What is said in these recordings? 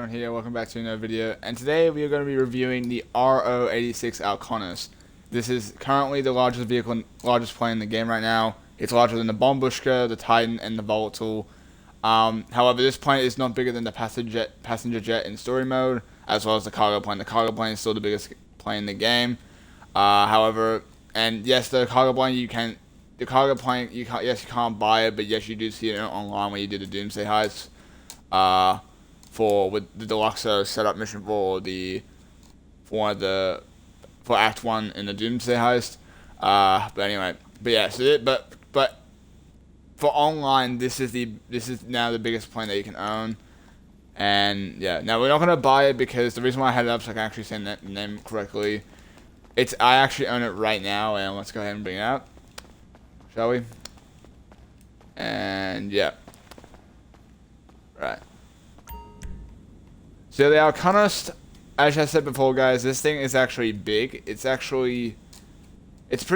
Here, welcome back to another video, and today we are going to be reviewing the RO-86 Alkonost. This is currently the largest plane in the game right now. It's larger than the Bombushka, the Titan, and the Volatile. However, this plane is not bigger than the passenger jet in story mode, as well as the cargo plane. The cargo plane is still the biggest plane in the game. However, and yes, the cargo plane you can't buy it, but yes, you do see it online when you do the Doomsday heist. With the deluxe setup mission for Act 1 in the Doomsday heist. But for online, this is now the biggest plane that you can own. And yeah, now we're not gonna buy it because the reason why I had it up so I can actually say the name correctly. I actually own it right now, and let's go ahead and bring it out, shall we? And yeah, right. So the Alkonost, as I said before, guys, this thing is actually big. It's pretty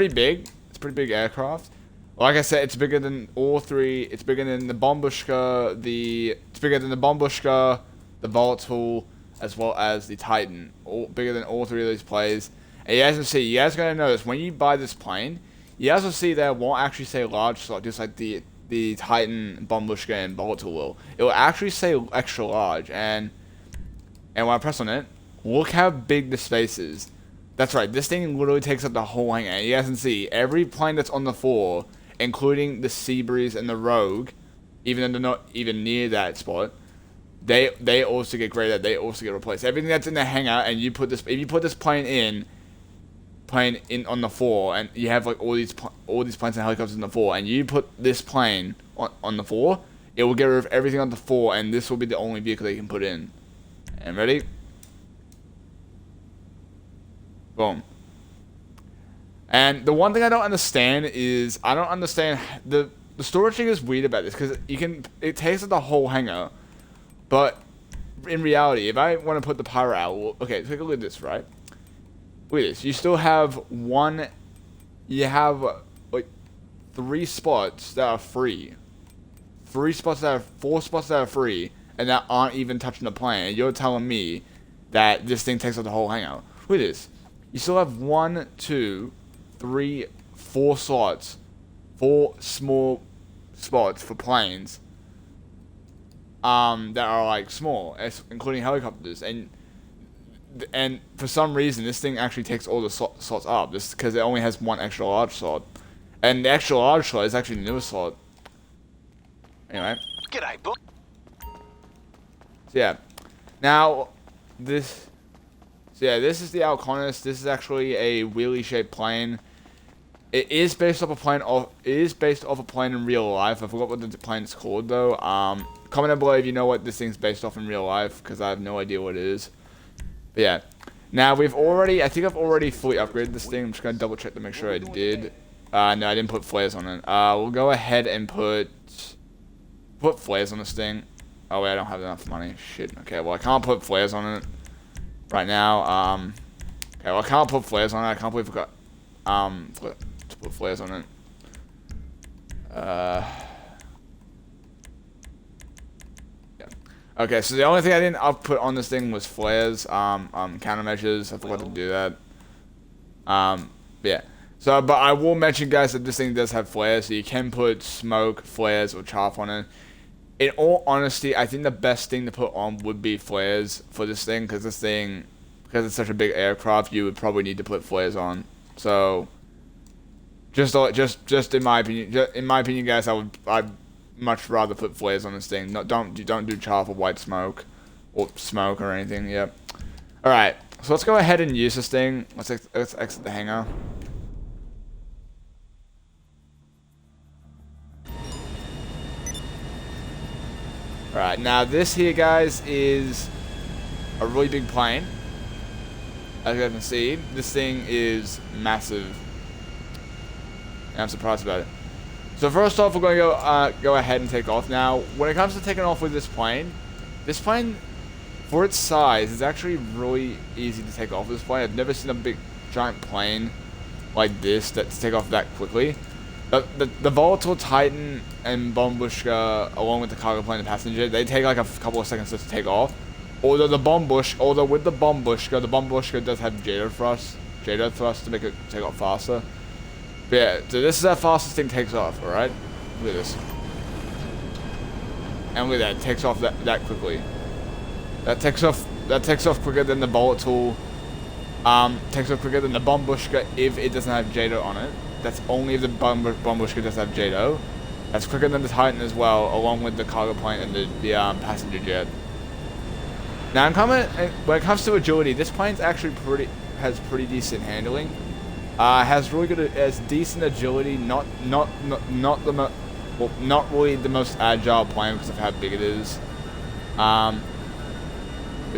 big. It's a pretty big aircraft. Like I said, it's bigger than all three. It's bigger than the Bombushka, the Volatile, as well as the Titan. Bigger than all three of these planes. And you guys can see, you guys are gonna notice when you buy this plane, you guys will see that it won't actually say large slot, just like the Titan, Bombushka, and Volatile will. It will actually say extra large, and when I press on it, look how big the space is. That's right, this thing literally takes up the whole hangar. You guys can see, every plane that's on the floor, including the Seabreeze and the Rogue, even though they're not even near that spot, they also get graded, they also get replaced. Everything that's in the hangar, and if you put this plane in on the floor, and you have like all these planes and helicopters on the floor, and you put this plane on the floor, it will get rid of everything on the floor, and this will be the only vehicle that you can put in. And ready? Boom. And the one thing I don't understand is the storage thing is weird about this, because it takes up the whole hangar, but in reality, if I want to put the pyro out, okay, take a look at this, right? Look at this. You still have like 3 spots that are free. 4 spots that are free, and that aren't even touching the plane. And you're telling me that this thing takes up the whole hangar. Look at this. You still have 1, 2, 3, 4 slots. 4 small spots for planes. That are like small, including helicopters. And for some reason, this thing actually takes all the slots up. Just because it only has 1 extra large slot. And the extra large slot is actually the newest slot. Anyway. G'day, book. So yeah, now this is the Alkonost. This is actually a wheelie-shaped plane. It is based off a plane in real life. I forgot what the plane is called though. Comment down below if you know what this thing's based off in real life, because I have no idea what it is. But yeah, now I think I've already fully upgraded this thing. I'm just gonna double check to make sure I did. No, I didn't put flares on it. We'll go ahead and put flares on this thing. Oh wait, I don't have enough money. Shit. Okay, well I can't put flares on it right now. Okay, well I can't put flares on it. I can't believe I forgot to put flares on it. Yeah. Okay, so the only thing I didn't put on this thing was flares. Countermeasures. I forgot to do that. Yeah. So, but I will mention, guys, that this thing does have flares, so you can put smoke, flares, or chaff on it. In all honesty, I think the best thing to put on would be flares for this thing, because it's such a big aircraft, you would probably need to put flares on. So, just in my opinion, guys, I'd much rather put flares on this thing. Don't do chaff or white smoke, or anything. Yep. All right, so let's go ahead and use this thing. Let's exit the hangar. Alright, now this here, guys, is a really big plane. As you guys can see, this thing is massive. And I'm surprised about it. So first off, we're going to go ahead and take off. Now, when it comes to taking off with this plane, for its size, is actually really easy to take off with this plane. I've never seen a big, giant plane like this to take off that quickly. The Volatile, Titan, and Bombushka, along with the cargo plane and passenger, they take like a couple of seconds just to take off. Although with the Bombushka does have Jado thrust to make it take off faster. But yeah, so this is how fast this thing takes off, alright? Look at this. And look at that, it takes off that quickly. That takes off quicker than the bullet tool. Takes off quicker than the Bombushka if it doesn't have Jado on it. That's only if the Bombushka does have Jado. That's quicker than the Titan as well, along with the cargo plane and the passenger jet. Now, when it comes to agility, this plane's actually has pretty decent handling. Has decent agility. Not really the most agile plane because of how big it is. But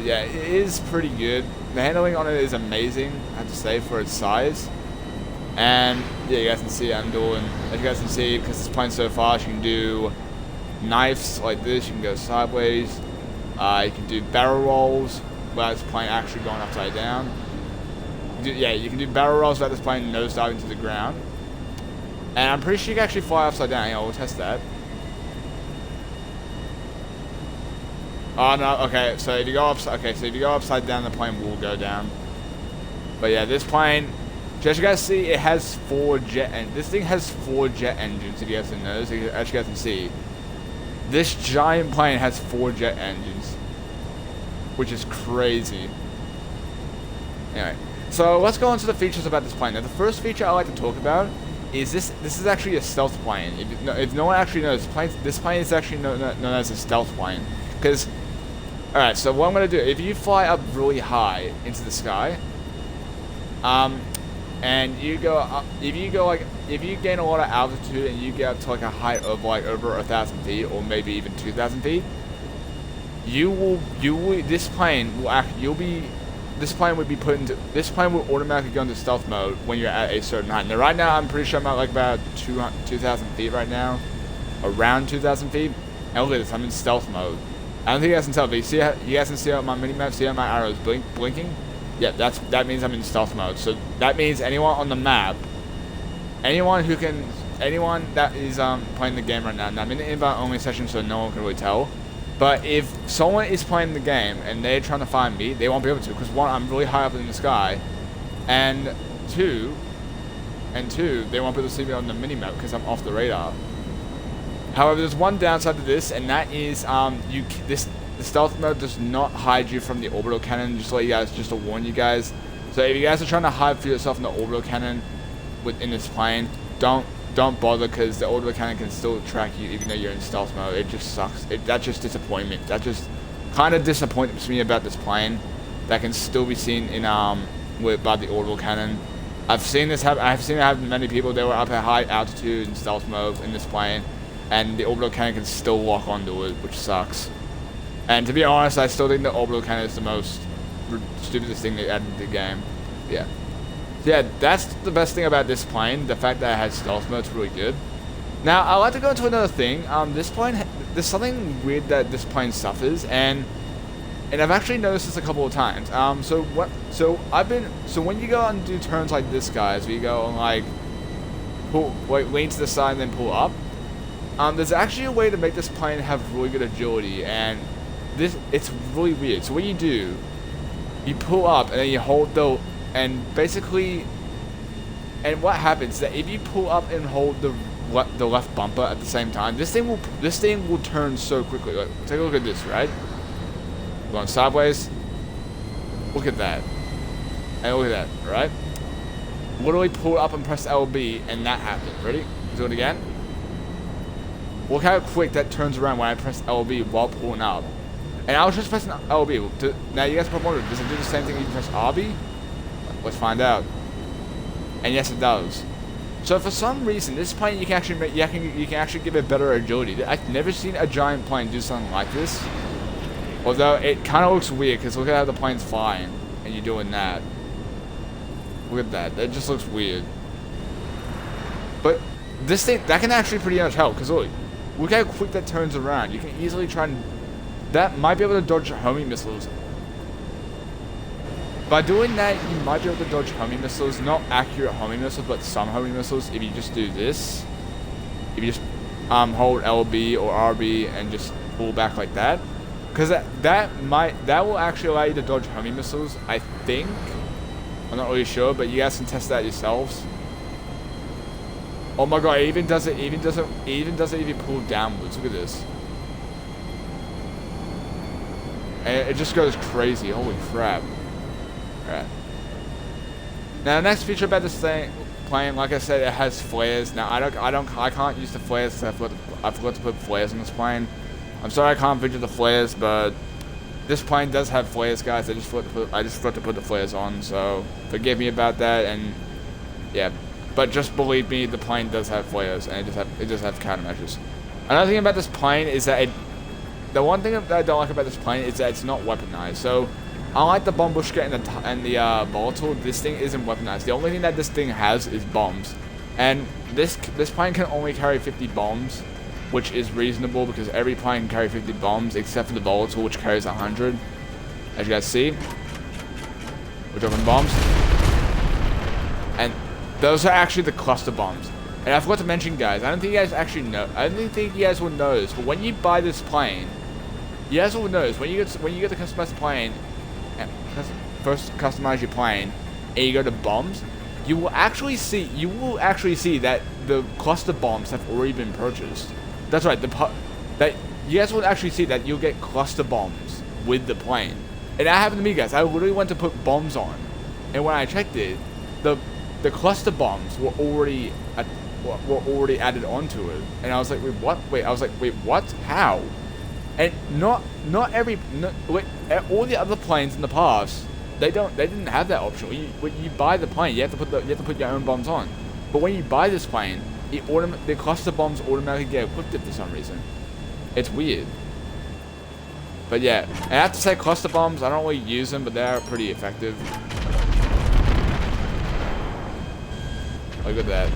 yeah, it is pretty good. The handling on it is amazing, I have to say, for its size. And yeah, you guys can see as you guys can see, because this plane's so fast, you can do knifes like this, you can go sideways. You can do barrel rolls without this plane actually going upside down. You can do barrel rolls without this plane nose diving to the ground. And I'm pretty sure you can actually fly upside down. Yeah, we'll test that. Oh no, okay, so if you go upside down, the plane will go down. But yeah, this plane, as you guys see, it has 4 jet engines. This thing has 4 jet engines, if you guys didn't know. As you guys can see, this giant plane has 4 jet engines, which is crazy. Anyway, so let's go on to the features about this plane. Now, the first feature I like to talk about is this is actually a stealth plane. If no one actually knows, this plane is actually known as a stealth plane. Because, alright, so what I'm going to do, if you fly up really high into the sky, and you go up, if you gain a lot of altitude and you get up to like a height of like over 1,000 feet or maybe even 2,000 feet, this plane will automatically go into stealth mode when you're at a certain height. Now right now I'm pretty sure I'm at like about 2,000 feet right now, around 2,000 feet. And look at this, I'm in stealth mode. I don't think you guys can tell, but you guys can see on my mini-map, see how my arrows blinking? Yeah, that means I'm in stealth mode. So that means anyone on the map, anyone that is playing the game right now. Now I'm in the invite only session, so no one can really tell. But if someone is playing the game and they're trying to find me, they won't be able to, because one, I'm really high up in the sky, and two, they won't be able to see me on the mini-map because I'm off the radar. However, there's one downside to this, and that is the stealth mode does not hide you from the orbital cannon. Just to warn you guys. So if you guys are trying to hide for yourself in the orbital cannon within this plane, don't bother, because the orbital cannon can still track you even though you're in stealth mode. It just sucks. That's just disappointment. That just kind of disappoints me about this plane. That can still be seen in by the orbital cannon. I've seen this happen. I've seen it happen to many people. They were up at high altitude in stealth mode in this plane, and the orbital cannon can still lock onto it, which sucks. And to be honest, I still think the orbital cannon is the most stupidest thing they added to the game. Yeah. So yeah, that's the best thing about this plane. The fact that it has stealth mode is really good. Now, I'd like to go into another thing. This plane, there's something weird that this plane suffers, and I've actually noticed this a couple of times. So when you go out and do turns like this, guys, where you go and like lean to the side and then pull up, there's actually a way to make this plane have really good agility, and it's really weird. So what you do, you pull up and then you hold and what happens is that if you pull up and hold the left bumper at the same time, this thing will turn so quickly. Like, take a look at this, right? Going sideways. Look at that. And look at that, right? Literally pull up and press LB and that happened. Ready? Do it again. Look how quick that turns around when I press LB while pulling up. And I was just pressing LB. Now you guys probably wonder, does it do the same thing if you press RB? Let's find out. And yes, it does. So for some reason, this plane you can actually give it better agility. I've never seen a giant plane do something like this. Although it kind of looks weird, because look at how the plane's flying and you're doing that. Look at that. That just looks weird. But this thing that can actually pretty much help, because look how quick that turns around. You can easily try and that might be able to dodge homing missiles. By doing that, you might be able to dodge homing missiles. Not accurate homing missiles, but some homing missiles. If you just do this, if you just hold LB or RB and just pull back like that, Because that will actually allow you to dodge homing missiles, I think. I'm not really sure, but you guys can test that yourselves. Oh my god, it even does it even pull downwards. Look at this. And it just goes crazy. Holy crap. Alright. Now the next feature about this plane, like I said, it has flares. Now I can't use the flares because I forgot to put flares on this plane. I'm sorry I can't feature the flares, but this plane does have flares, guys. I just forgot to put the flares on, so forgive me about that. And yeah, but just believe me, the plane does have flares, and it does have countermeasures. Another thing about this plane is that the one thing that I don't like about this plane is that it's not weaponized. So unlike the Bombushka and the volatile, this thing isn't weaponized. The only thing that this thing has is bombs, and this plane can only carry 50 bombs, which is reasonable because every plane can carry 50 bombs except for the volatile, which carries 100. As you guys see, we're dropping bombs, and those are actually the cluster bombs. And I forgot to mention, guys, I don't think you guys actually know. I don't think you guys will notice, but when you buy this plane, you guys will notice when you get to customize the plane, and first customize your plane, and you go to bombs, you will actually see that the cluster bombs have already been purchased. That's right. That you guys will actually see that you'll get cluster bombs with the plane, and that happened to me, guys. I literally went to put bombs on, and when I checked it, the cluster bombs were already added onto it, and I was like, wait, what? Wait, I was like, wait, what? How? And all the other planes in the past, they didn't have that option. When you buy the plane, you have to put your own bombs on. But when you buy this plane, the cluster bombs automatically get equipped for some reason. It's weird. But yeah, and I have to say, cluster bombs, I don't really use them, but they are pretty effective. Look at that.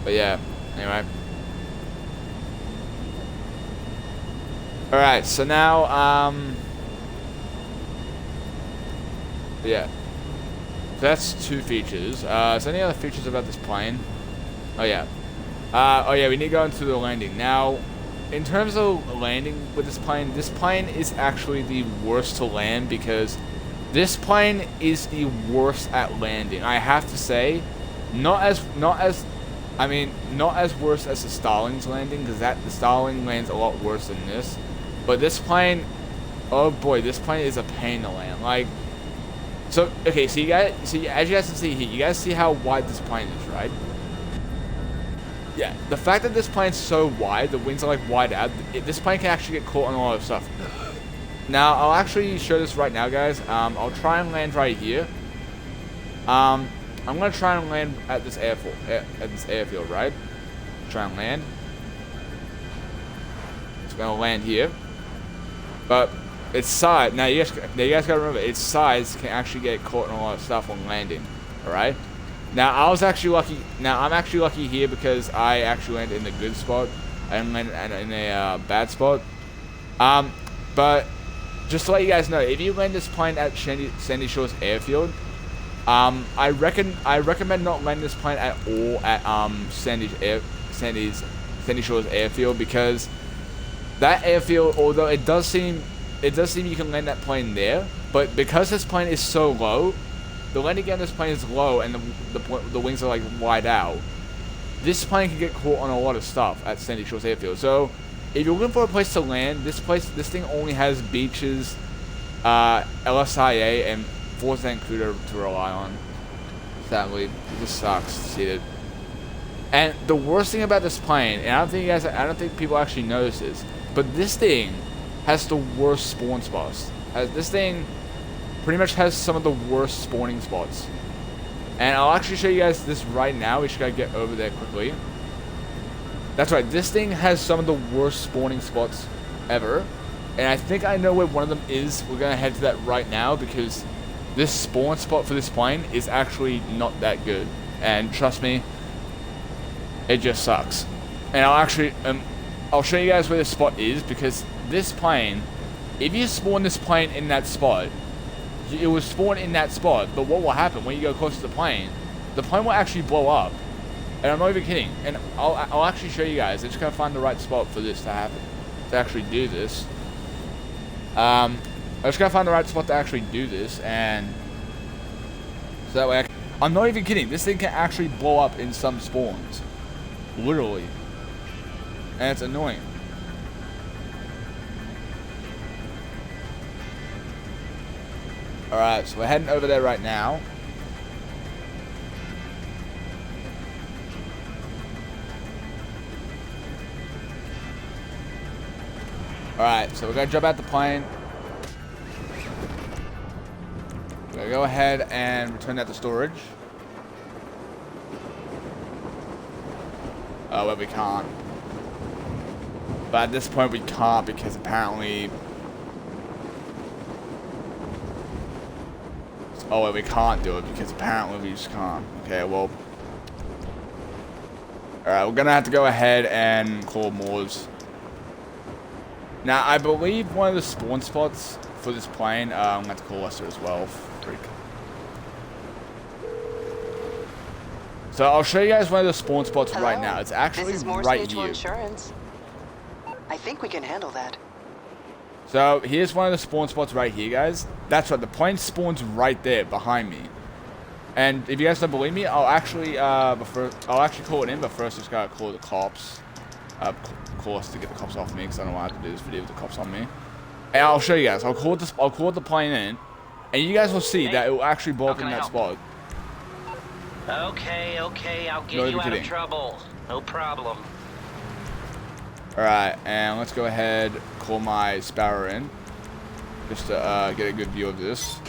But yeah, anyway. Alright, so now, yeah. So that's two features. Is there any other features about this plane? Oh yeah. We need to go into the landing. Now, in terms of landing with this plane is actually the worst to land because this plane is the worst at landing. I have to say, not as worse as the Starling's landing, because the Starling lands a lot worse than this. But this plane, oh boy, this plane is a pain to land. Like, so okay, so as you guys can see here, you guys see how wide this plane is, right? Yeah, the fact that this plane's so wide, the wings are like wide out. This plane can actually get caught on a lot of stuff. Now, I'll actually show this right now, guys. I'll try and land right here. I'm gonna try and land at this airfield, right? Try and land. It's gonna land here, but its size. Now you guys gotta remember, its size can actually get caught in a lot of stuff on landing. All right. Now I was actually lucky. Now I'm actually lucky here because I actually landed in a good spot. I didn't land in a bad spot. But just to let you guys know, if you land this plane at Sandy Shores Airfield, I recommend not landing this plane at all at Sandy Shores Airfield, because that airfield, although it does seem you can land that plane there, but because this plane is so low, the landing gear on this plane is low and the wings are like wide out, this plane can get caught on a lot of stuff at Sandy Shores Airfield. So if you're looking for a place to land, this thing only has beaches, LSIA, and Fort Zancudo to rely on. Sadly, it just sucks to see it. And the worst thing about this plane, and I don't think people actually notice this, but this thing has the worst spawn spots. This thing pretty much has some of the worst spawning spots. And I'll actually show you guys this right now. We just gotta get over there quickly. That's right, this thing has some of the worst spawning spots ever. And I think I know where one of them is. We're gonna head to that right now because this spawn spot for this plane is actually not that good. And trust me, it just sucks. And I'll show you guys where this spot is, because this plane, if you spawn this plane in that spot, it will spawn in that spot, but what will happen when you go close to the plane will actually blow up. And I'm not even kidding. And I'll actually show you guys. I'm just gonna find the right spot for this to happen. to actually do this. I just gotta find the right spot to actually do this, and so that way I'm not even kidding. This thing can actually blow up in some spawns, literally, and it's annoying. All right, so we're heading over there right now. Alright, so we're gonna jump out the plane. We're gonna go ahead and return that to storage. Oh, well, we can't. But at this point, we can't because apparently... Oh, well, we can't do it because apparently we just can't. Okay, well... Alright, we're gonna have to go ahead and call Moors. Now, I believe one of the spawn spots for this plane, I'm going to have to call Lester as well. Freak. So, I'll show you guys one of the spawn spots right now. It's actually right here. Insurance. I think we can handle that. So, here's one of the spawn spots right here, guys. That's right, the plane spawns right there behind me. And if you guys don't believe me, I'll actually call it in, but first just gotta call the cops. Of course, to get the cops off me, because I don't want to have to do this video with the cops on me. And I'll show you guys. I'll call the plane in, and you guys will see that it will actually blow up in that spot. Okay, I'll get you out of trouble. No problem. Alright, and let's go ahead, call my Sparrow in, just to get a good view of this.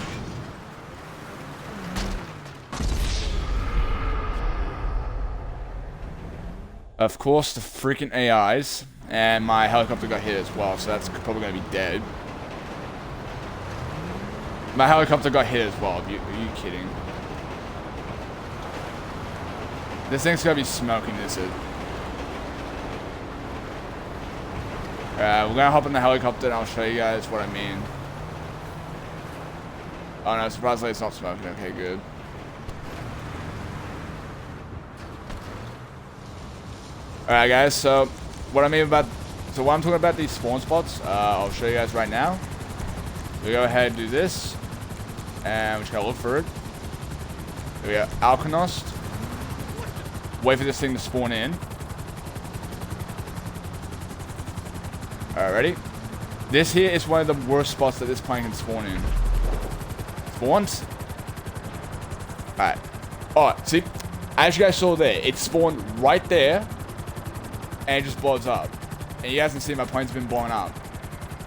Of course, the freaking AIs, and my helicopter got hit as well, so that's probably going to be dead. My helicopter got hit as well, are you kidding? This thing's going to be smoking, this is. We're going to hop in the helicopter and I'll show you guys what I mean. Oh no, surprisingly it's not smoking, okay, good. Alright guys, so what I'm talking about these spawn spots, I'll show you guys right now. We go ahead and do this, and we just gotta look for it. We got Alkonost. Wait for this thing to spawn in. Alright, ready? This here is one of the worst spots that this plane can spawn in. Spawns. Alright. Alright, see? As you guys saw there, it spawned right there. And it just blows up. And you guys can see my plane's been blown up.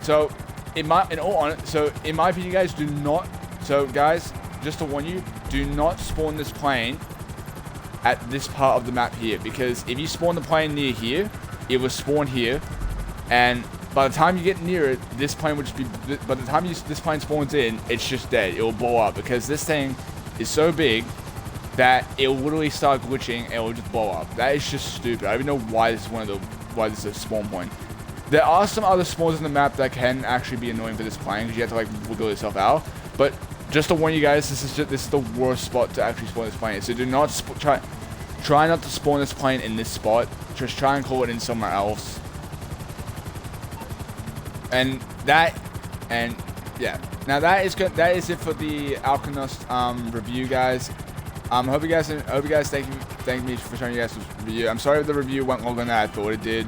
So, in my opinion, guys, do not... So, guys, just to warn you, do not spawn this plane at this part of the map here. Because if you spawn the plane near here, it will spawn here. And by the time you get near it, this plane would just be... By the time this plane spawns in, it's just dead. It will blow up. Because this thing is so big... that it will literally start glitching and it will just blow up. That is just stupid. I don't even know why this is why this is a spawn point. There are some other spawns in the map that can actually be annoying for this plane because you have to like wiggle yourself out. But just to warn you guys, this is the worst spot to actually spawn this plane. So do not try not to spawn this plane in this spot. Just try and call it in somewhere else. And yeah. Now that is it for the Alkonost review, guys. Hope you guys thank me for showing you guys this review. I'm sorry if the review went longer than I thought it did.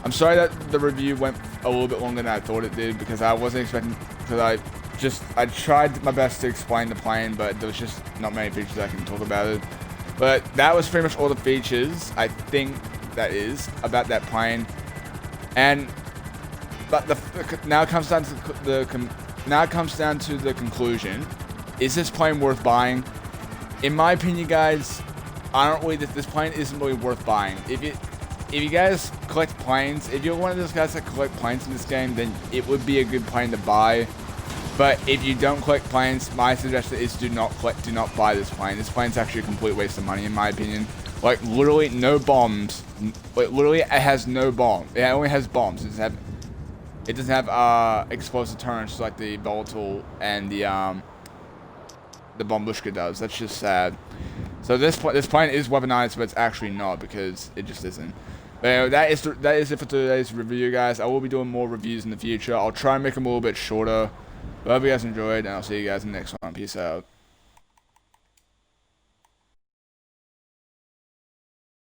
I'm sorry that the review went a little bit longer than I thought it did because I wasn't expecting, because I tried my best to explain the plane, but there was just not many features I can talk about it. But that was pretty much all the features I think that is about that plane. But now it comes down to the conclusion: is this plane worth buying? In my opinion, guys, this plane isn't really worth buying. If you guys collect planes, if you're one of those guys that collect planes in this game, then it would be a good plane to buy. But if you don't collect planes, my suggestion is do not buy this plane. This plane's actually a complete waste of money, in my opinion. Like, literally no bombs. Like, literally, it has no bomb. It only has bombs. It doesn't have explosive turrets like the volatile and the Bombushka does. That's just sad. So this plane is weaponized, but it's actually not because it just isn't. But anyway, that is it for today's review, guys. I will be doing more reviews in the future. I'll try and make them a little bit shorter. But I hope you guys enjoyed, and I'll see you guys in the next one. Peace out.